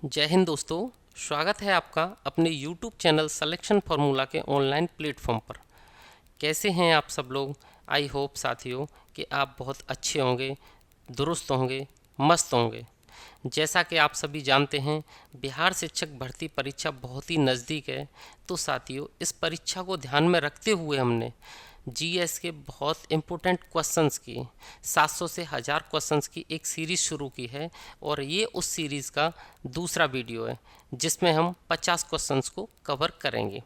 जय हिंद दोस्तों। स्वागत है आपका अपने YouTube चैनल सिलेक्शन फार्मूला के ऑनलाइन प्लेटफॉर्म पर। कैसे हैं आप सब लोग? आई होप साथियों कि आप बहुत अच्छे होंगे, दुरुस्त होंगे, मस्त होंगे। जैसा कि आप सभी जानते हैं, बिहार शिक्षक भर्ती परीक्षा बहुत ही नज़दीक है। तो साथियों, इस परीक्षा को ध्यान में रखते हुए हमने जीएस के बहुत इम्पोर्टेंट क्वेश्चंस की 700 से 1000 क्वेश्चंस की एक सीरीज़ शुरू की है और ये उस सीरीज़ का दूसरा वीडियो है जिसमें हम 50 क्वेश्चंस को कवर करेंगे।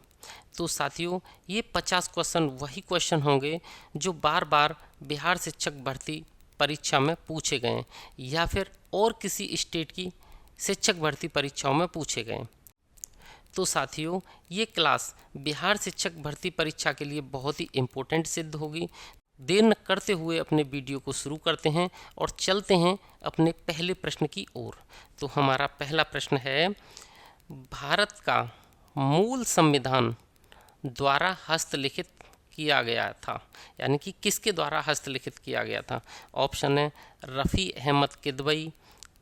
तो साथियों, ये 50 क्वेश्चन वही क्वेश्चन होंगे जो बार बार बिहार शिक्षक भर्ती परीक्षा में पूछे गए हैं या फिर और किसी स्टेट की शिक्षक भर्ती परीक्षाओं में पूछे गए हैं। तो साथियों, ये क्लास बिहार शिक्षक भर्ती परीक्षा के लिए बहुत ही इम्पोर्टेंट सिद्ध होगी। देर न करते हुए अपने वीडियो को शुरू करते हैं और चलते हैं अपने पहले प्रश्न की ओर। तो हमारा पहला प्रश्न है, भारत का मूल संविधान द्वारा हस्तलिखित किया गया था, यानी कि किसके द्वारा हस्तलिखित किया गया था? ऑप्शन है रफ़ी अहमद किदवई,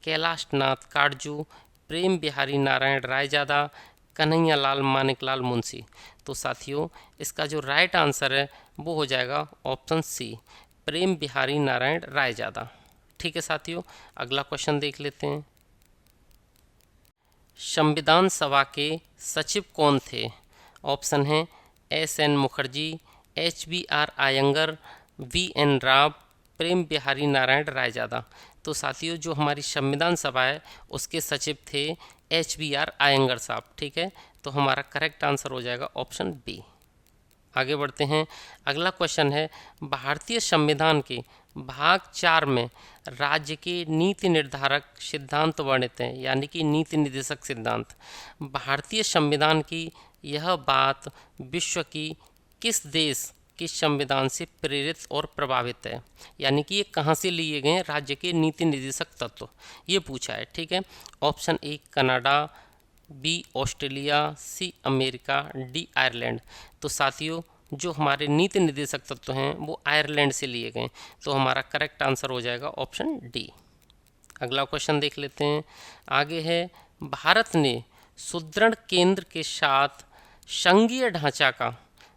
कैलाश नाथ काटजू, प्रेम बिहारी नारायण रायजादा, कन्हैया लाल मानिकलाल मुंशी। तो साथियों, इसका जो राइट आंसर है वो हो जाएगा ऑप्शन सी, प्रेम बिहारी नारायण रायजादा। ठीक है साथियों, अगला क्वेश्चन देख लेते हैं। संविधान सभा के सचिव कौन थे? ऑप्शन है S N. Mukherjee, H.B.R. Iyengar, V.N. Rao, Prem Bihari Narayan Raizada. तो साथियों, जो हमारी संविधान सभा है उसके सचिव थे H.B.R. आयंगर साहब। ठीक है, तो हमारा करेक्ट आंसर हो जाएगा ऑप्शन बी। आगे बढ़ते हैं। अगला क्वेश्चन है, भारतीय संविधान के भाग 4 में राज्य के नीति निर्धारक सिद्धांत वर्णित हैं, यानी कि नीति निर्देशक सिद्धांत। भारतीय संविधान की यह बात विश्व की किस देश के संविधान से प्रेरित और प्रभावित है, यानी कि ये कहाँ से लिए गए हैं राज्य के नीति निर्देशक तत्व, ये पूछा है। ठीक है, option A Canada, B Australia, C America, D Ireland. तो साथियों, जो हमारे नीति निर्देशक तत्व हैं वो आयरलैंड से लिए गए, तो हमारा करेक्ट आंसर हो जाएगा ऑप्शन डी। अगला क्वेश्चन देख लेते हैं। आगे है, भारत ने सुदृढ़ केंद्र के साथ संघीय ढांचा का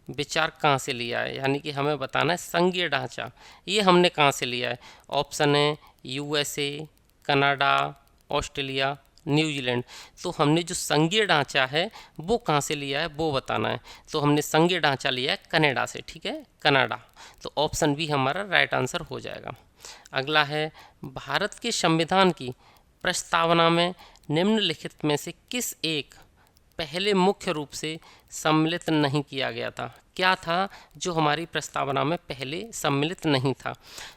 विचार कहाँ से लिया है, यानी कि हमें बताना है संघीय ढांचा ये हमने कहाँ से लिया है। ऑप्शन है USA, कनाडा, ऑस्ट्रेलिया, न्यूजीलैंड। तो हमने जो संघीय ढांचा है वो कहाँ से लिया है वो बताना है। तो हमने संघीय ढांचा लिया है कनाडा से। ठीक है, कनाडा। तो ऑप्शन बी हमारा राइट आंसर हो जाएगा। अगला है, भारत के संविधान की प्रस्तावना में निम्नलिखित में से किस एक पहले मुख्य रूप से सम्मिलित नहीं किया गया था? क्या था जो हमारी प्रस्तावना में पहले सम्मिलित नहीं था?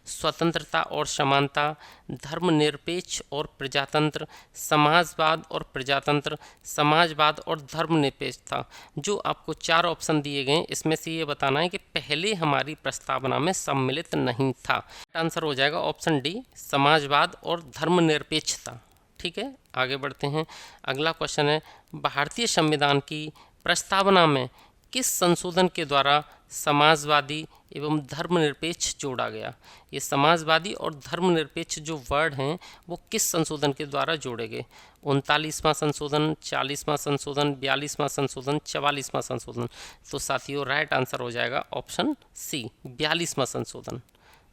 स्वतंत्रता और समानता, धर्मनिरपेक्ष और प्रजातंत्र, समाजवाद और प्रजातंत्र, समाजवाद और धर्मनिरपेक्षता। जो आपको 4 ऑप्शन दिए गए हैं इसमें से ये बताना है कि पहले हमारी प्रस्तावना में सम्मिलित नहीं था। आंसर हो जाएगा ऑप्शन डी, समाजवाद और धर्मनिरपेक्षता। ठीक है, आगे बढ़ते हैं। अगला क्वेश्चन है, भारतीय संविधान की प्रस्तावना में किस संशोधन के द्वारा समाजवादी एवं धर्मनिरपेक्ष जोड़ा गया? ये समाजवादी और धर्मनिरपेक्ष जो वर्ड हैं वो किस संशोधन के द्वारा जोड़े गए? 39वां संशोधन, 40वां संशोधन, 42वां संशोधन, 44वां संशोधन। तो साथियों, राइट आंसर हो जाएगा ऑप्शन सी, 42वां संशोधन।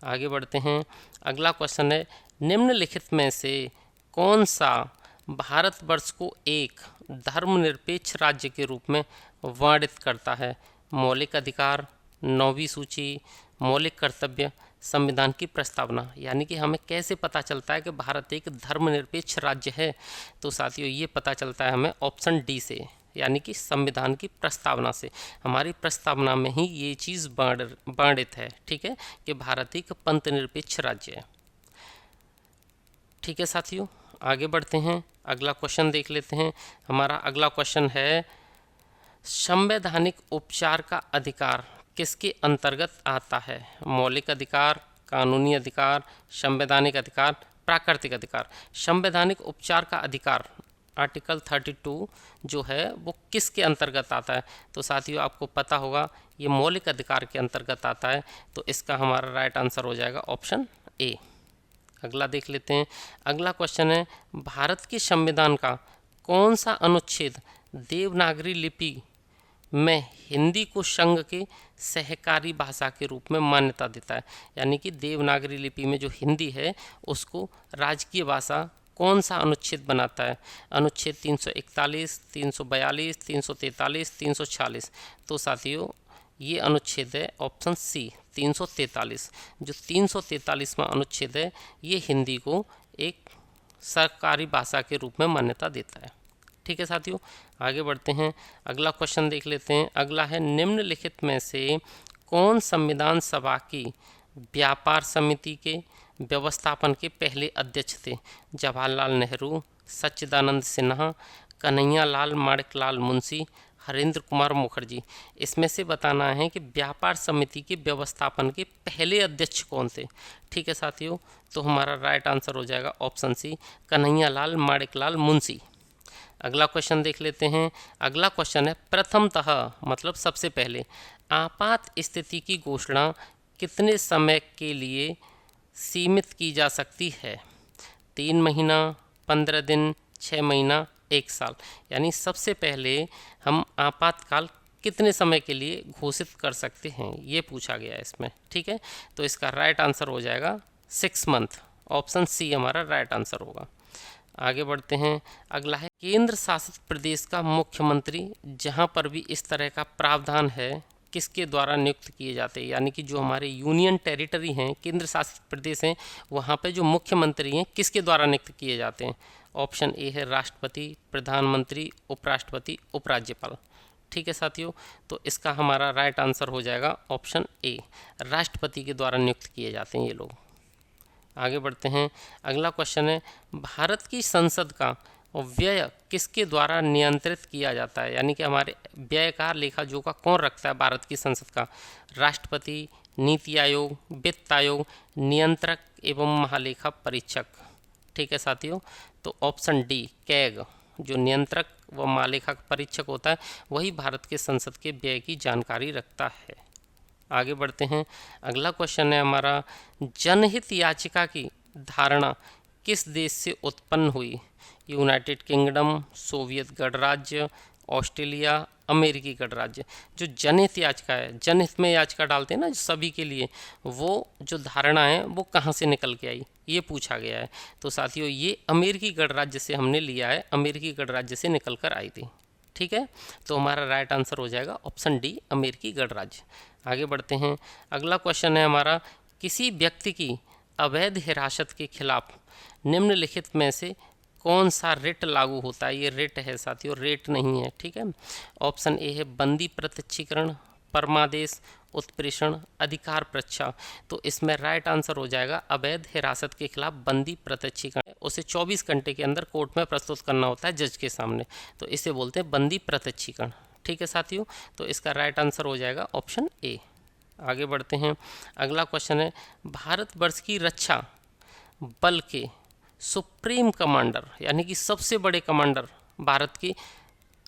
आगे बढ़ते हैं। अगला क्वेश्चन है, निम्नलिखित में से कौन सा भारतवर्ष को एक धर्मनिरपेक्ष राज्य के रूप में वर्णित करता है? मौलिक अधिकार, 9वीं सूची, मौलिक कर्तव्य, संविधान की प्रस्तावना। यानी कि हमें कैसे पता चलता है कि भारत एक धर्मनिरपेक्ष राज्य है? तो साथियों, ये पता चलता है हमें ऑप्शन डी से, यानी कि संविधान की प्रस्तावना से। हमारी प्रस्तावना में ही ये चीज़ वर्णित है। ठीक है, कि भारत एक पंथ निरपेक्ष राज्य है। ठीक है साथियों, आगे बढ़ते हैं। अगला क्वेश्चन देख लेते हैं। हमारा अगला क्वेश्चन है, संवैधानिक उपचार का अधिकार किसके अंतर्गत आता है? मौलिक अधिकार, कानूनी अधिकार, संवैधानिक अधिकार, प्राकृतिक अधिकार। संवैधानिक उपचार का अधिकार आर्टिकल 32 जो है वो किसके अंतर्गत आता है? तो साथियों, आपको पता होगा ये मौलिक अधिकार के अंतर्गत आता है। तो इसका हमारा राइट आंसर हो जाएगा ऑप्शन ए। अगला देख लेते हैं। अगला क्वेश्चन है, भारत के संविधान का कौन सा अनुच्छेद देवनागरी लिपि में हिंदी को संघ के सहकारी भाषा के रूप में मान्यता देता है? यानी कि देवनागरी लिपि में जो हिंदी है उसको राजकीय भाषा कौन सा अनुच्छेद बनाता है? अनुच्छेद 341, 342, 343, 346। तो साथियों ये अनुच्छेद है ऑप्शन सी 343। जो 343वां अनुच्छेद है ये हिंदी को एक सरकारी भाषा के रूप में मान्यता देता है। ठीक है साथियों, आगे बढ़ते हैं, अगला क्वेश्चन देख लेते हैं। अगला है, निम्नलिखित में से कौन संविधान सभा की व्यापार समिति के व्यवस्थापन के पहले अध्यक्ष थे? जवाहरलाल नेहरू, सच्चिदानंद सिन्हा, कन्हैया लाल माणिकलाल मुंशी, हरेंद्र कुमार मुखर्जी। इसमें से बताना है कि व्यापार समिति के व्यवस्थापन के पहले अध्यक्ष कौन थे। ठीक है साथियों, तो हमारा राइट आंसर हो जाएगा ऑप्शन सी कन्हैया लाल माणिकलाल मुंशी। अगला क्वेश्चन देख लेते हैं। अगला क्वेश्चन है, प्रथमतः मतलब सबसे पहले आपात स्थिति की घोषणा कितने समय के लिए सीमित की जा सकती है? 3 महीना, 15 दिन, 6 महीना, 1 साल। यानी सबसे पहले हम आपातकाल कितने समय के लिए घोषित कर सकते हैं ये पूछा गया है इसमें। ठीक है, तो इसका राइट आंसर हो जाएगा 6 मंथ। ऑप्शन सी हमारा राइट आंसर होगा। आगे बढ़ते हैं। अगला है, केंद्र शासित प्रदेश का मुख्यमंत्री जहां पर भी इस तरह का प्रावधान है किसके द्वारा नियुक्त किए जाते हैं? यानी कि जो हमारे यूनियन टेरिटरी हैं, केंद्र शासित प्रदेश हैं, वहाँ पे जो मुख्यमंत्री हैं किसके द्वारा नियुक्त किए जाते हैं? ऑप्शन ए है राष्ट्रपति, प्रधानमंत्री, उपराष्ट्रपति, उपराज्यपाल। ठीक है साथियों, तो इसका हमारा राइट आंसर हो जाएगा ऑप्शन ए, राष्ट्रपति के द्वारा नियुक्त किए जाते हैं ये लोग। आगे बढ़ते हैं। अगला क्वेश्चन है, भारत की संसद का व्यय किसके द्वारा नियंत्रित किया जाता है? यानी कि हमारे व्ययकार लेखा जोखा कौन रखता है भारत की संसद का? राष्ट्रपति, नीति आयोग, वित्त आयोग, नियंत्रक एवं महालेखा परीक्षक। ठीक है साथियों, तो ऑप्शन डी कैग, जो नियंत्रक व महालेखा परीक्षक होता है वही भारत के संसद के व्यय की जानकारी रखता है। आगे बढ़ते हैं। अगला क्वेश्चन है हमारा, जनहित याचिका की धारणा किस देश से उत्पन्न हुई? यूनाइटेड किंगडम, सोवियत गणराज्य, ऑस्ट्रेलिया, अमेरिकी गणराज्य। जो जनहित याचिका है, जनहित में याचिका डालते हैं ना सभी के लिए, वो जो धारणा है वो कहाँ से निकल के आई ये पूछा गया है। तो साथियों ये अमेरिकी गणराज्य से हमने लिया है, अमेरिकी गणराज्य से निकल कर आई थी। ठीक है, तो हमारा राइट आंसर हो जाएगा ऑप्शन डी अमेरिकी गणराज्य। आगे बढ़ते हैं। अगला क्वेश्चन है हमारा, किसी व्यक्ति की अवैध हिरासत के खिलाफ निम्नलिखित में से कौन सा रिट लागू होता है? ये रिट है साथियों, रेट नहीं है। ठीक है, ऑप्शन ए है बंदी प्रत्यक्षीकरण, परमादेश, उत्प्रेषण, अधिकार प्रच्छा। तो इसमें राइट आंसर हो जाएगा अवैध हिरासत के खिलाफ बंदी प्रत्यक्षीकरण। उसे 24 घंटे के अंदर कोर्ट में प्रस्तुत करना होता है जज के सामने, तो इसे बोलते हैं बंदी प्रत्यक्षीकरण। ठीक है साथियों, तो इसका राइट आंसर हो जाएगा ऑप्शन ए। आगे बढ़ते हैं। अगला क्वेश्चन है, भारतवर्ष की रक्षा बल के सुप्रीम कमांडर यानी कि सबसे बड़े कमांडर भारत की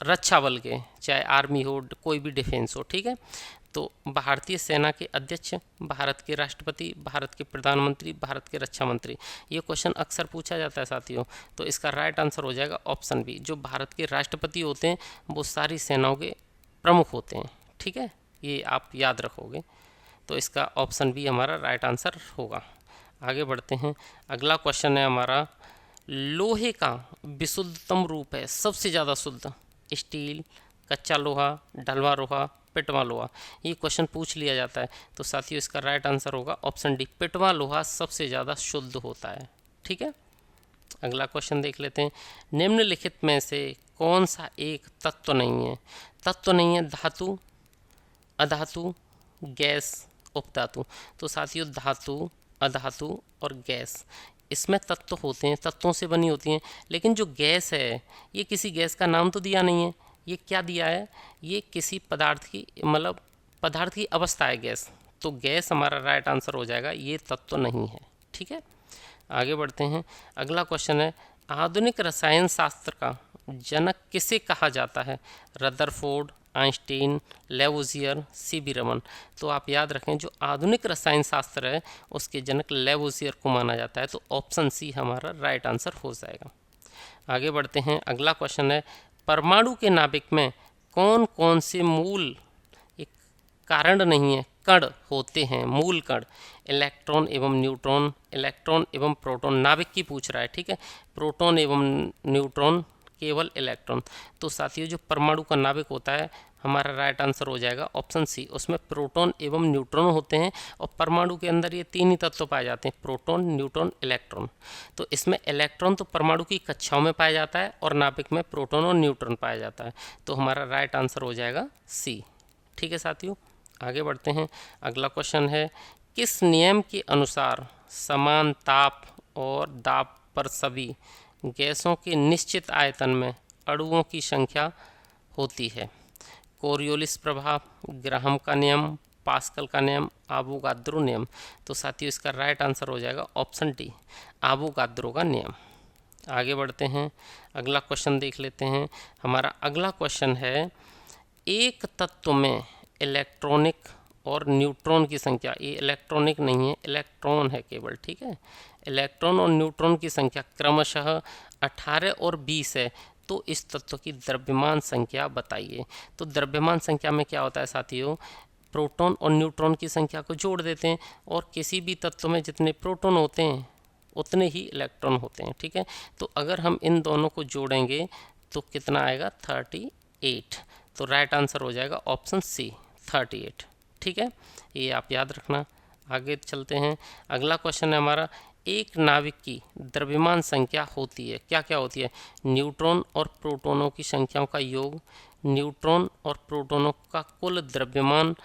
रक्षा बल के, चाहे आर्मी हो कोई भी डिफेंस हो, ठीक है, तो भारतीय सेना के अध्यक्ष, भारत के राष्ट्रपति, भारत के प्रधानमंत्री, भारत के रक्षा मंत्री। ये क्वेश्चन अक्सर पूछा जाता है साथियों, तो इसका राइट आंसर हो जाएगा ऑप्शन बी। जो भारत के राष्ट्रपति होते हैं वो सारी सेनाओं के प्रमुख होते हैं। ठीक है, ये आप याद रखोगे, तो इसका ऑप्शन बी हमारा राइट आंसर होगा। आगे बढ़ते हैं। अगला क्वेश्चन है हमारा, लोहे का विशुद्धतम रूप है, सबसे ज़्यादा शुद्ध? स्टील, कच्चा लोहा, ढलवा लोहा, पिटवा लोहा। ये क्वेश्चन पूछ लिया जाता है, तो साथियों इसका राइट आंसर होगा ऑप्शन डी, पिटवा लोहा सबसे ज़्यादा शुद्ध होता है। ठीक है, अगला क्वेश्चन देख लेते हैं। निम्नलिखित में से कौन सा एक तत्व नहीं है? तत्व नहीं है धातु, अधातु, गैस, उपधातु। तो साथियों धातु, अधातु और गैस इसमें तत्व होते हैं, तत्वों से बनी होती हैं। लेकिन जो गैस है ये किसी गैस का नाम तो दिया नहीं है, ये क्या दिया है? ये किसी पदार्थ की मतलब पदार्थ की अवस्था है गैस, तो गैस हमारा राइट आंसर हो जाएगा, ये तत्व नहीं है। ठीक है, आगे बढ़ते हैं। अगला क्वेश्चन है, आधुनिक रसायन शास्त्र का जनक किसे कहा जाता है? Rutherford, Einstein, Lavoisier, CV Raman. तो आप याद रखें जो आधुनिक रसायन शास्त्र है उसके जनक लेवोजियर को माना जाता है, तो ऑप्शन सी हमारा राइट आंसर हो जाएगा। आगे बढ़ते हैं। अगला क्वेश्चन है, परमाणु के नाभिक में कौन कौन से मूल, एक कारण नहीं है, कण होते हैं, मूल कण? इलेक्ट्रॉन एवं न्यूट्रॉन, इलेक्ट्रॉन एवं प्रोटॉन। नाभिक की पूछ रहा है, ठीक है, प्रोटॉन एवं न्यूट्रॉन, केवल इलेक्ट्रॉन। तो साथियों जो परमाणु का नाभिक होता है, हमारा राइट आंसर हो जाएगा ऑप्शन सी, उसमें प्रोटॉन एवं न्यूट्रॉन होते हैं। और परमाणु के अंदर ये तीन ही तत्व पाए जाते हैं, प्रोटॉन, न्यूट्रॉन, इलेक्ट्रॉन। तो इसमें इलेक्ट्रॉन तो परमाणु की कक्षाओं में पाया जाता है और नाभिक में प्रोटॉन और न्यूट्रॉन पाया जाता है। तो हमारा राइट आंसर हो जाएगा सी। ठीक है साथियों, आगे बढ़ते हैं। अगला क्वेश्चन है, किस नियम के अनुसार समान ताप और दाब पर सभी गैसों के निश्चित आयतन में अणुओं की संख्या होती है? कोरियोलिस प्रभाव, ग्राहम का नियम, पास्कल का नियम, आवोगाद्रो नियम। तो साथियों इसका राइट आंसर हो जाएगा ऑप्शन डी, आवोगाद्रो का नियम। आगे बढ़ते हैं, अगला क्वेश्चन देख लेते हैं। हमारा अगला क्वेश्चन है, एक तत्व में इलेक्ट्रॉनिक और न्यूट्रॉन की संख्या, ये इलेक्ट्रॉनिक नहीं है, इलेक्ट्रॉन है केवल, ठीक है, इलेक्ट्रॉन और न्यूट्रॉन की संख्या क्रमशः 18 और 20 है। तो इस तत्व की द्रव्यमान संख्या बताइए। तो द्रव्यमान संख्या में क्या होता है साथियों, प्रोटॉन और न्यूट्रॉन की संख्या को जोड़ देते हैं और किसी भी तत्व में जितने प्रोटॉन होते हैं उतने ही इलेक्ट्रॉन होते हैं, ठीक है। तो अगर हम इन दोनों को जोड़ेंगे तो कितना आएगा, 38। तो राइट आंसर हो जाएगा ऑप्शन सी, 38। ठीक है, ये आप याद रखना। आगे चलते हैं। अगला क्वेश्चन है हमारा, एक नाभिक की द्रव्यमान संख्या होती है, क्या क्या होती है? न्यूट्रॉन और प्रोटॉनों की संख्याओं का योग, न्यूट्रॉन और प्रोटॉनों का कुल द्रव्यमान,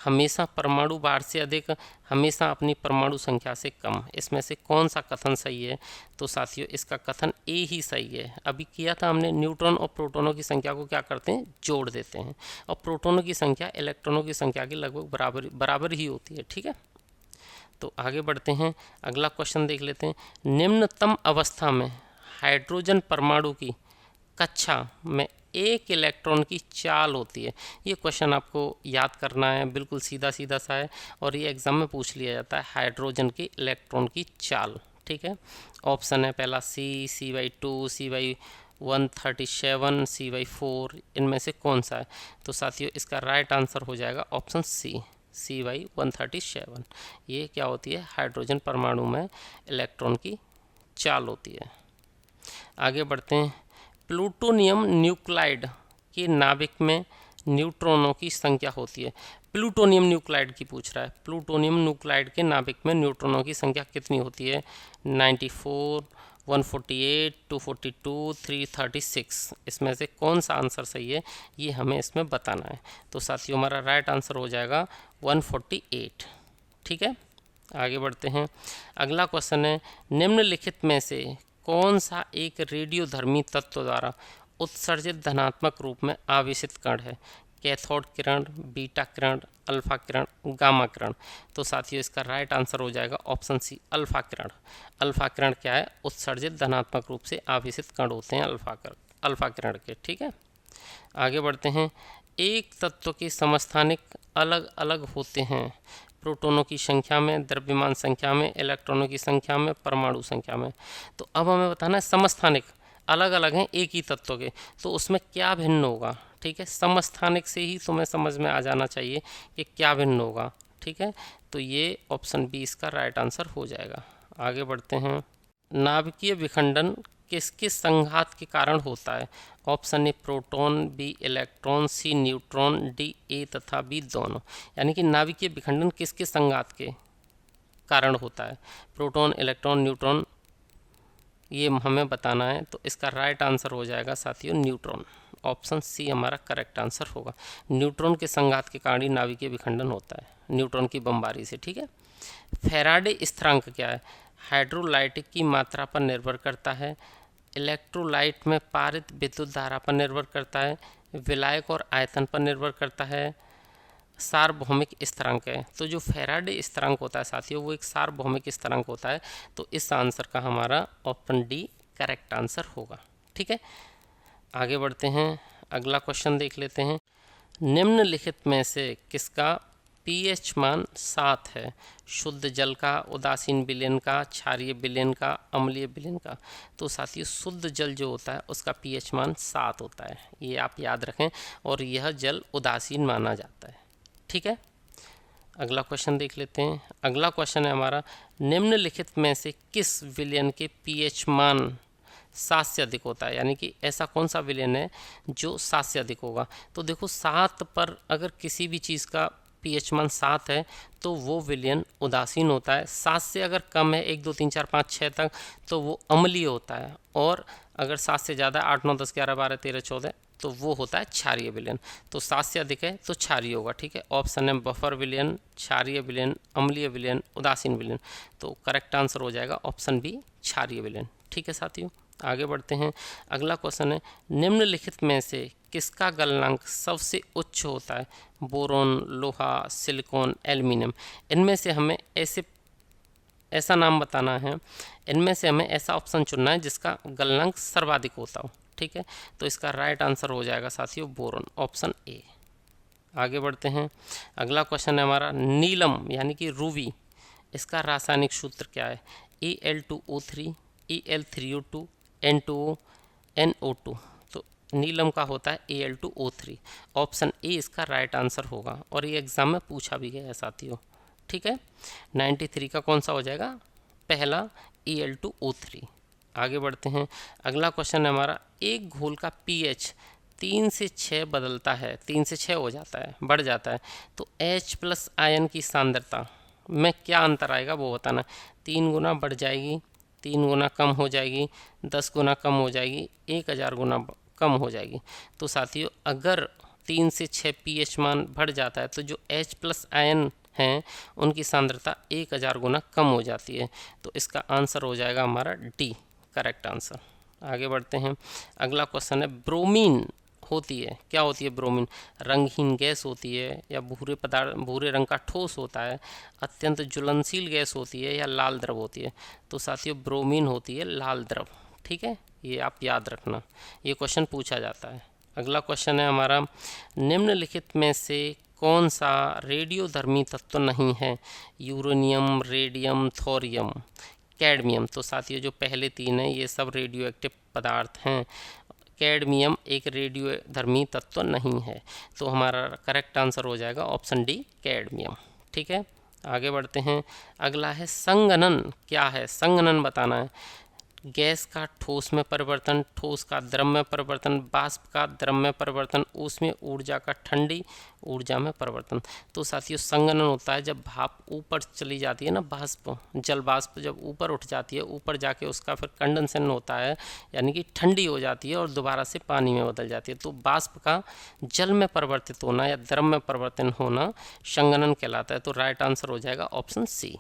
हमेशा परमाणु भार से अधिक, हमेशा अपनी परमाणु संख्या से कम। इसमें से कौन सा कथन सही है? तो साथियों इसका कथन ए ही सही है। अभी किया था हमने, न्यूट्रॉन और प्रोटॉनों की संख्या को क्या करते हैं, जोड़ देते हैं, और प्रोटॉनों की संख्या इलेक्ट्रॉनों की संख्या के लगभग बराबर ही होती है, ठीक है। तो आगे बढ़ते हैं, अगला क्वेश्चन देख लेते हैं। निम्नतम अवस्था में हाइड्रोजन परमाणु की कक्षा में एक इलेक्ट्रॉन की चाल होती है। ये क्वेश्चन आपको याद करना है, बिल्कुल सीधा सीधा सा है और ये एग्जाम में पूछ लिया जाता है, हाइड्रोजन के इलेक्ट्रॉन की चाल, ठीक है। ऑप्शन है पहला सी, CY2, CY137, CY4, इनमें से कौन सा है? तो साथियों इसका राइट आंसर हो जाएगा ऑप्शन सी, CY137। ये क्या होती है, हाइड्रोजन परमाणु में इलेक्ट्रॉन की चाल होती है। आगे बढ़ते हैं। प्लूटोनियम न्यूक्लाइड के नाभिक में न्यूट्रॉनों की संख्या होती है। प्लूटोनियम न्यूक्लाइड की पूछ रहा है, प्लूटोनियम न्यूक्लाइड के नाभिक में न्यूट्रॉनों की संख्या कितनी होती है? 94, 148, 242, 336। इसमें से कौन सा आंसर सही है, ये हमें इसमें बताना है। तो साथियों हमारा राइट आंसर हो जाएगा 148। ठीक है, आगे बढ़ते हैं। अगला क्वेश्चन है, निम्नलिखित में से कौन सा एक रेडियोधर्मी तत्व द्वारा उत्सर्जित धनात्मक रूप में आवेशित कण है? कैथोड किरण, बीटा किरण, अल्फा किरण, गामा किरण। तो साथियों इसका राइट आंसर हो जाएगा ऑप्शन सी, अल्फा किरण। अल्फा किरण क्या है, उत्सर्जित धनात्मक रूप से आवेशित कण होते हैं अल्फा किरण के, ठीक है। आगे बढ़ते हैं। एक तत्व के समस्थानिक अलग अलग होते हैं, प्रोटॉनों की संख्या में, द्रव्यमान संख्या में, इलेक्ट्रॉनों की संख्या में, परमाणु संख्या में। तो अब हमें बताना है समस्थानिक अलग अलग हैं एक ही तत्व के, तो उसमें क्या भिन्न होगा, ठीक है। समस्थानिक से ही तुम्हें समझ में आ जाना चाहिए कि क्या भिन्न होगा, ठीक है। तो ये ऑप्शन बी इसका राइट आंसर हो जाएगा। आगे बढ़ते हैं। नाभिकीय विखंडन किसके संघात के कारण होता है? Option A proton, B electron, C neutron, D A तथा बी दोनों। यानी कि नाभिकीय विखंडन किसके संघात के कारण होता है? प्रोटॉन, इलेक्ट्रॉन, न्यूट्रॉन, ये हमें बताना है। तो इसका राइट आंसर हो जाएगा साथियों न्यूट्रॉन। ऑप्शन सी हमारा करेक्ट आंसर होगा। न्यूट्रॉन के संघात के कारण ही नाभिकीय विखंडन होता है, न्यूट्रॉन की बमबारी से, ठीक है। फैराडे स्थिरांक क्या है? हाइड्रोलाइटिक की मात्रा पर निर्भर करता है, इलेक्ट्रोलाइट में पारित विद्युत धारा पर निर्भर करता है, विलायक और आयतन पर निर्भर करता है, सार्वभौमिक स्थिरांक है। तो जो फैराडे स्थिरांक होता है साथियों वो एक सार्वभौमिक स्थिरांक होता है। तो इस आंसर का हमारा ऑप्शन डी करेक्ट आंसर होगा, ठीक है। आगे बढ़ते हैं, अगला क्वेश्चन देख लेते हैं। निम्नलिखित में से किसका पीएच मान 7 है, शुद्ध जल का, उदासीन विलयन का, क्षारीय विलयन का, अम्लीय विलयन का। तो साथियों शुद्ध जल जो होता है उसका पीएच मान 7 होता है, ये आप याद रखें, और यह जल उदासीन माना जाता है। ठीक है, अगला क्वेश्चन देख लेते हैं। अगला क्वेश्चन है हमारा, निम्नलिखित में से किस विलयन के पीएच मान 7 से अधिक होता है, यानी कि ऐसा कौन सा विलयन है जो 7 से अधिक होगा। तो देखो 7 पर अगर किसी भी चीज़ का पीएच मान 7 है तो वो विलयन उदासीन होता है। 7 से अगर कम है, 1 2 3 4 5 6 तक, तो वो अम्लीय होता है। और अगर 7 से ज़्यादा 8 9 10 11 12 13 14, तो वो होता है क्षारीय विलयन। तो 7 से अधिक है तो क्षारीय होगा। ठीक है, ऑप्शन है बफर विलयन, क्षारीय विलयन, अम्लीय विलयन, उदासीन विलयन। तो करेक्ट आंसर हो जाएगा ऑप्शन बी, क्षारीय विलयन। ठीक है साथियों, आगे बढ़ते हैं। अगला क्वेश्चन है, निम्नलिखित में से किसका गलनांक सबसे उच्च होता है। बोरोन, लोहा, सिलिकॉन, एल्युमिनियम। इनमें से हमें ऐसा नाम बताना है, इनमें से हमें ऐसा ऑप्शन चुनना है जिसका गलनांक सर्वाधिक होता हो। ठीक है, तो इसका राइट आंसर हो जाएगा साथियों बोरोन, ऑप्शन ए। आगे बढ़ते हैं। अगला क्वेश्चन है हमारा, नीलम यानी कि रूबी, इसका रासायनिक सूत्र क्या है। Al2O3, Al3O2, N2O, NO2। तो नीलम का होता है Al2O3, ऑप्शन ए इसका राइट आंसर होगा, और ये एग्जाम में पूछा भी गया है साथियों। ठीक है, 93 का कौन सा हो जाएगा, पहला Al2O3। आगे बढ़ते हैं। अगला क्वेश्चन है हमारा, एक घोल का पीएच 3 से 6 बदलता है, 3 से 6 हो जाता है, बढ़ जाता है, तो H+ आयन की सांद्रता में क्या अंतर आएगा वो बताना। 3 गुना बढ़ जाएगी, 3 गुना कम हो जाएगी, 10 गुना कम हो जाएगी, 1000 गुना कम हो जाएगी। तो साथियों अगर 3 से 6 पीएच मान बढ़ जाता है तो जो H+ आयन हैं उनकी सांद्रता 1000 गुना कम हो जाती है। तो इसका आंसर हो जाएगा हमारा डी, करेक्ट आंसर। आगे बढ़ते हैं। अगला क्वेश्चन है, ब्रोमीन होती है, क्या होती है ब्रोमीन, रंगहीन गैस होती है, या भूरे रंग का ठोस होता है, अत्यंत ज्वलनशील गैस होती है, या लाल द्रव होती है। तो साथियों ब्रोमीन होती है लाल द्रव। ठीक है, ये आप याद रखना, ये क्वेश्चन पूछा जाता है। अगला क्वेश्चन है हमारा, निम्नलिखित में से कौन सा रेडियोधर्मी तत्व नहीं है। Uranium, radium, thorium, cadmium. तो साथियों जो पहले 3 हैं ये सब रेडियो एक्टिव पदार्थ हैं, कैडमियम एक रेडियोधर्मी तत्व नहीं है। तो हमारा करेक्ट आंसर हो जाएगा ऑप्शन डी, कैडमियम। ठीक है, आगे बढ़ते हैं। अगला है संघनन, क्या है, संघनन बताना है। गैस का ठोस में परिवर्तन, ठोस का द्रव में परिवर्तन, वाष्प का द्रव में परिवर्तन, ऊष्मीय ऊर्जा का ठंडी ऊर्जा में परिवर्तन। तो साथियों संघनन होता है जब भाप ऊपर चली जाती है ना, वाष्प, जल वाष्प जब ऊपर उठ जाती है, ऊपर जाके उसका फिर कंडेंसन होता है, यानी कि ठंडी हो जाती है और दोबारा से पानी में बदल जाती है। तो वाष्प का जल में परिवर्तित होना या द्रव में परिवर्तन होना संघनन कहलाता है। तो राइट आंसर हो जाएगा ऑप्शन सी।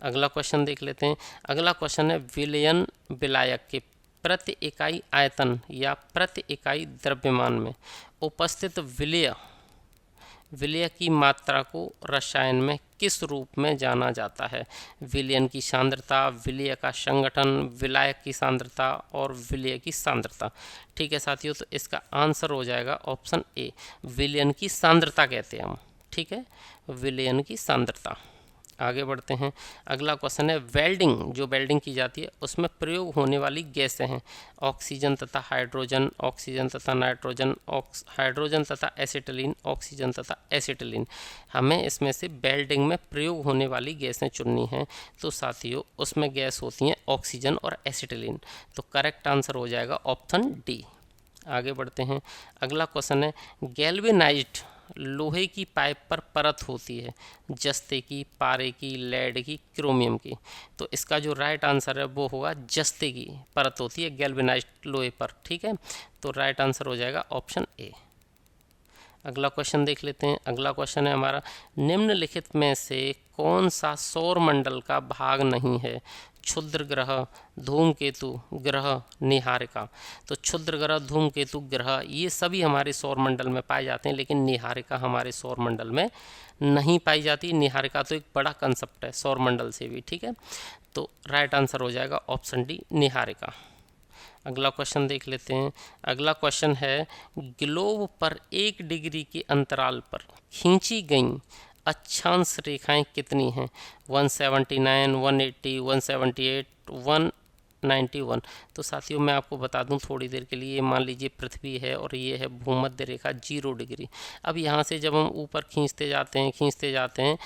अगला क्वेश्चन देख लेते हैं। अगला क्वेश्चन है, विलयन विलायक के प्रति इकाई आयतन या प्रति इकाई द्रव्यमान में उपस्थित विलय की मात्रा को रसायन में किस रूप में जाना जाता है। विलयन की सांद्रता, विलय का संगठन, विलायक की सांद्रता और विलय की सांद्रता। ठीक है साथियों, तो इसका आंसर हो जाएगा ऑप्शन ए, विलयन की सांद्रता कहते हैं हम। ठीक है, विलयन की सांद्रता। आगे बढ़ते हैं। अगला क्वेश्चन है, वेल्डिंग, जो वेल्डिंग की जाती है उसमें प्रयोग होने वाली गैसें हैं ऑक्सीजन तथा हाइड्रोजन, ऑक्सीजन तथा नाइट्रोजन, हाइड्रोजन तथा एसिटिलीन, ऑक्सीजन तथा एसिटिलीन। हमें इसमें से वेल्डिंग में प्रयोग होने वाली गैसें चुननी हैं। तो साथियों उसमें गैस होती हैं ऑक्सीजन और एसिटिलीन। तो करेक्ट आंसर हो जाएगा ऑप्शन डी। आगे बढ़ते हैं। अगला क्वेश्चन है, गैल्वेनाइज्ड लोहे की पाइप पर परत होती है, जस्ते की, पारे की, लेड की, क्रोमियम की। तो इसका जो राइट आंसर है वो होगा जस्ते की परत होती है गैल्वेनाइज्ड लोहे पर। ठीक है, तो राइट आंसर हो जाएगा ऑप्शन ए। अगला क्वेश्चन देख लेते हैं। अगला क्वेश्चन है हमारा, निम्नलिखित में से कौन सा सौर मंडल का भाग नहीं है। क्षुद्र ग्रह, धूमकेतु ग्रह, निहारिका। तो क्षुद्र ग्रह, धूमकेतु ग्रह ये सभी हमारे सौर मंडल में पाए जाते हैं, लेकिन निहारिका हमारे सौर मंडल में नहीं पाई जाती। निहारिका तो एक बड़ा कंसेप्ट है सौर मंडल से भी। ठीक है, तो राइट आंसर हो जाएगा ऑप्शन डी, निहारिका। अगला क्वेश्चन देख लेते हैं। अगला क्वेश्चन है, ग्लोब पर 1 डिग्री के अंतराल पर खींची गई अक्षांश रेखाएं कितनी हैं? 179, 180, 178, 191। तो साथियों मैं आपको बता दूं थोड़ी देर के लिए, मान लीजिए पृथ्वी है और ये है भूमध्य रेखा 0 डिग्री। अब यहाँ से जब हम ऊपर खींचते जाते हैं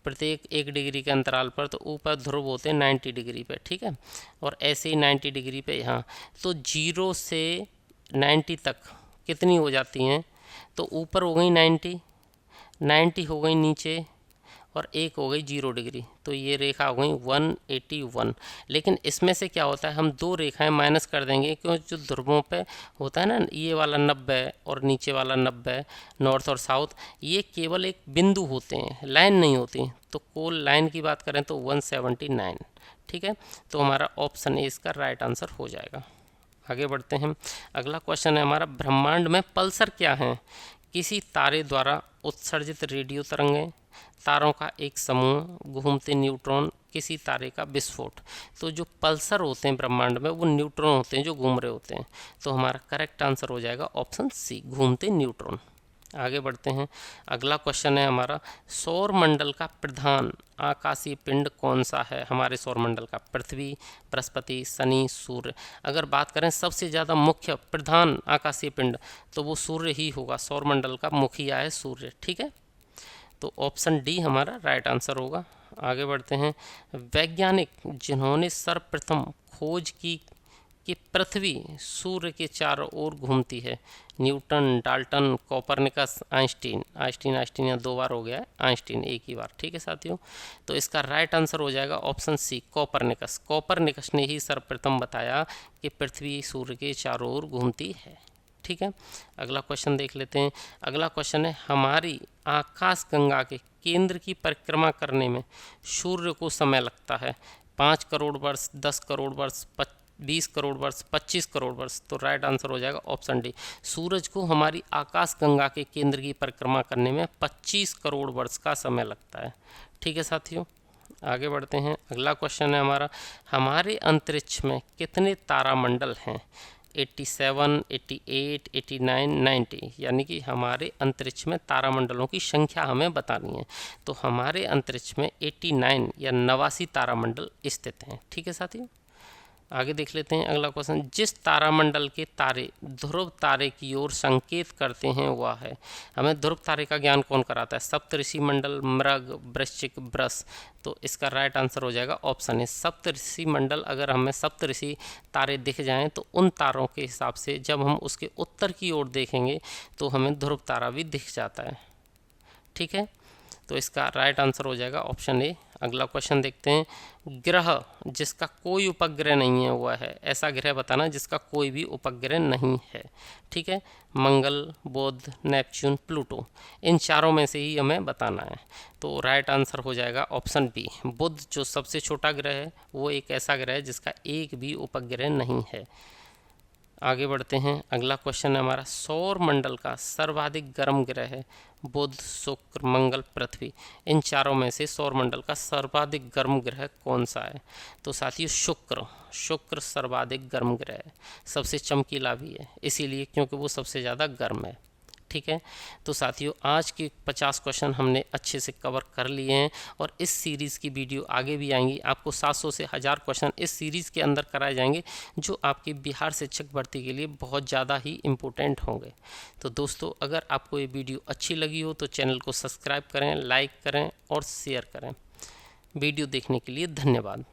प्रत्येक 1 डिग्री के अंतराल पर, तो ऊपर ध्रुव होते हैं 90 डिग्री पे, ठीक है, और ऐसे ही 90 डिग्री पे यहाँ। तो 0 से 90 तक कितनी हो जाती हैं? तो ऊपर हो गई 90 हो गई नीचे, और एक हो गई 0 डिग्री, तो ये रेखा हो गई 181। लेकिन इसमें से क्या होता है, हम 2 रेखाएं माइनस कर देंगे, क्योंकि जो ध्रुवों पे होता है ना, ये वाला 90 और नीचे वाला 90, नॉर्थ और साउथ, ये केवल एक बिंदु होते हैं, लाइन नहीं होती। तो कोल लाइन की बात करें तो 179, ठीक है। तो हमारा ऑप्शन ए इसका राइट आंसर हो जाएगा। आगे बढ़ते हैं। अगला क्वेश्चन है हमारा, ब्रह्मांड में पल्सर क्या है? किसी तारे द्वारा उत्सर्जित रेडियो तरंगें, तारों का एक समूह, घूमते न्यूट्रॉन, किसी तारे का विस्फोट। तो जो पल्सर होते हैं ब्रह्मांड में वो न्यूट्रॉन होते हैं जो घूम रहे होते हैं। तो हमारा करेक्ट आंसर हो जाएगा ऑप्शन सी, घूमते न्यूट्रॉन। आगे बढ़ते हैं। अगला क्वेश्चन है हमारा, सौर मंडल का प्रधान आकाशीय पिंड कौन सा है? हमारे सौर मंडल का पृथ्वी, बृहस्पति, शनि, सूर्य। अगर बात करें सबसे ज़्यादा मुख्य प्रधान आकाशीय पिंड, तो वो सूर्य ही होगा। सौर मंडल का मुखिया है सूर्य, ठीक है। तो ऑप्शन डी हमारा राइट आंसर होगा। आगे बढ़ते हैं। वैज्ञानिक जिन्होंने सर्वप्रथम खोज की कि पृथ्वी सूर्य के चारों ओर घूमती है, Newton, Dalton, Copernicus, Einstein. Einstein यहाँ 2 बार हो गया है, आइंस्टीन एक ही बार, ठीक है साथियों। तो इसका राइट आंसर हो जाएगा ऑप्शन सी, कोपरनिकस। कोपरनिकस ने ही सर्वप्रथम बताया कि पृथ्वी सूर्य के चारों ओर घूमती है, ठीक है। अगला क्वेश्चन देख लेते हैं। अगला क्वेश्चन है, हमारी आकाश गंगा के केंद्र की परिक्रमा करने में सूर्य को समय लगता है 5 करोड़ वर्ष, 10 करोड़ वर्ष, 20 करोड़ वर्ष, 25 करोड़ वर्ष। तो राइट आंसर हो जाएगा ऑप्शन डी। सूरज को हमारी आकाश गंगा के केंद्र की परिक्रमा करने में 25 करोड़ वर्ष का समय लगता है, ठीक है साथियों। आगे बढ़ते हैं। अगला क्वेश्चन है हमारा, हमारे अंतरिक्ष में कितने तारामंडल हैं? 87, 88, 89, 90। यानी कि हमारे अंतरिक्ष में तारामंडलों की संख्या हमें बतानी है। तो हमारे अंतरिक्ष में 89 या 89 तारामंडल स्थित हैं, ठीक है साथियों। आगे देख लेते हैं अगला क्वेश्चन, जिस तारामंडल के तारे ध्रुव तारे की ओर संकेत करते हैं वह है? हमें ध्रुव तारे का ज्ञान कौन कराता है? सप्तऋषि मंडल, मृग, वृश्चिक, वृष। तो इसका राइट आंसर हो जाएगा ऑप्शन ए, सप्तऋषि मंडल। अगर हमें सप्तऋषि तारे दिख जाएं तो उन तारों के हिसाब से जब हम उसके उत्तर की ओर देखेंगे तो हमें ध्रुव तारा भी दिख जाता है, ठीक है। तो इसका राइट आंसर हो जाएगा ऑप्शन ए। अगला क्वेश्चन देखते हैं, ग्रह जिसका कोई उपग्रह नहीं है वह है? ऐसा ग्रह बताना जिसका कोई भी उपग्रह नहीं है, ठीक है। मंगल, बुध, नेपच्यून, प्लूटो, इन चारों में से ही हमें बताना है। तो राइट आंसर हो जाएगा ऑप्शन बी, बुध जो सबसे छोटा ग्रह है वो एक ऐसा ग्रह है जिसका एक भी उपग्रह नहीं है। आगे बढ़ते हैं। अगला क्वेश्चन है हमारा, सौर मंडल का सर्वाधिक गर्म ग्रह है? बुध, शुक्र, मंगल, पृथ्वी। इन चारों में से सौर मंडल का सर्वाधिक गर्म ग्रह कौन सा है? तो साथियों शुक्र सर्वाधिक गर्म ग्रह है, सबसे चमकीला भी है इसीलिए क्योंकि वो सबसे ज़्यादा गर्म है, ठीक है। तो साथियों आज के 50 क्वेश्चन हमने अच्छे से कवर कर लिए हैं और इस सीरीज़ की वीडियो आगे भी आएंगी। आपको 700 से 1000 क्वेश्चन इस सीरीज़ के अंदर कराए जाएंगे जो आपकी बिहार शिक्षक भर्ती के लिए बहुत ज़्यादा ही इम्पोर्टेंट होंगे। तो दोस्तों अगर आपको ये वीडियो अच्छी लगी हो तो चैनल को सब्सक्राइब करें, लाइक करें और शेयर करें। वीडियो देखने के लिए धन्यवाद।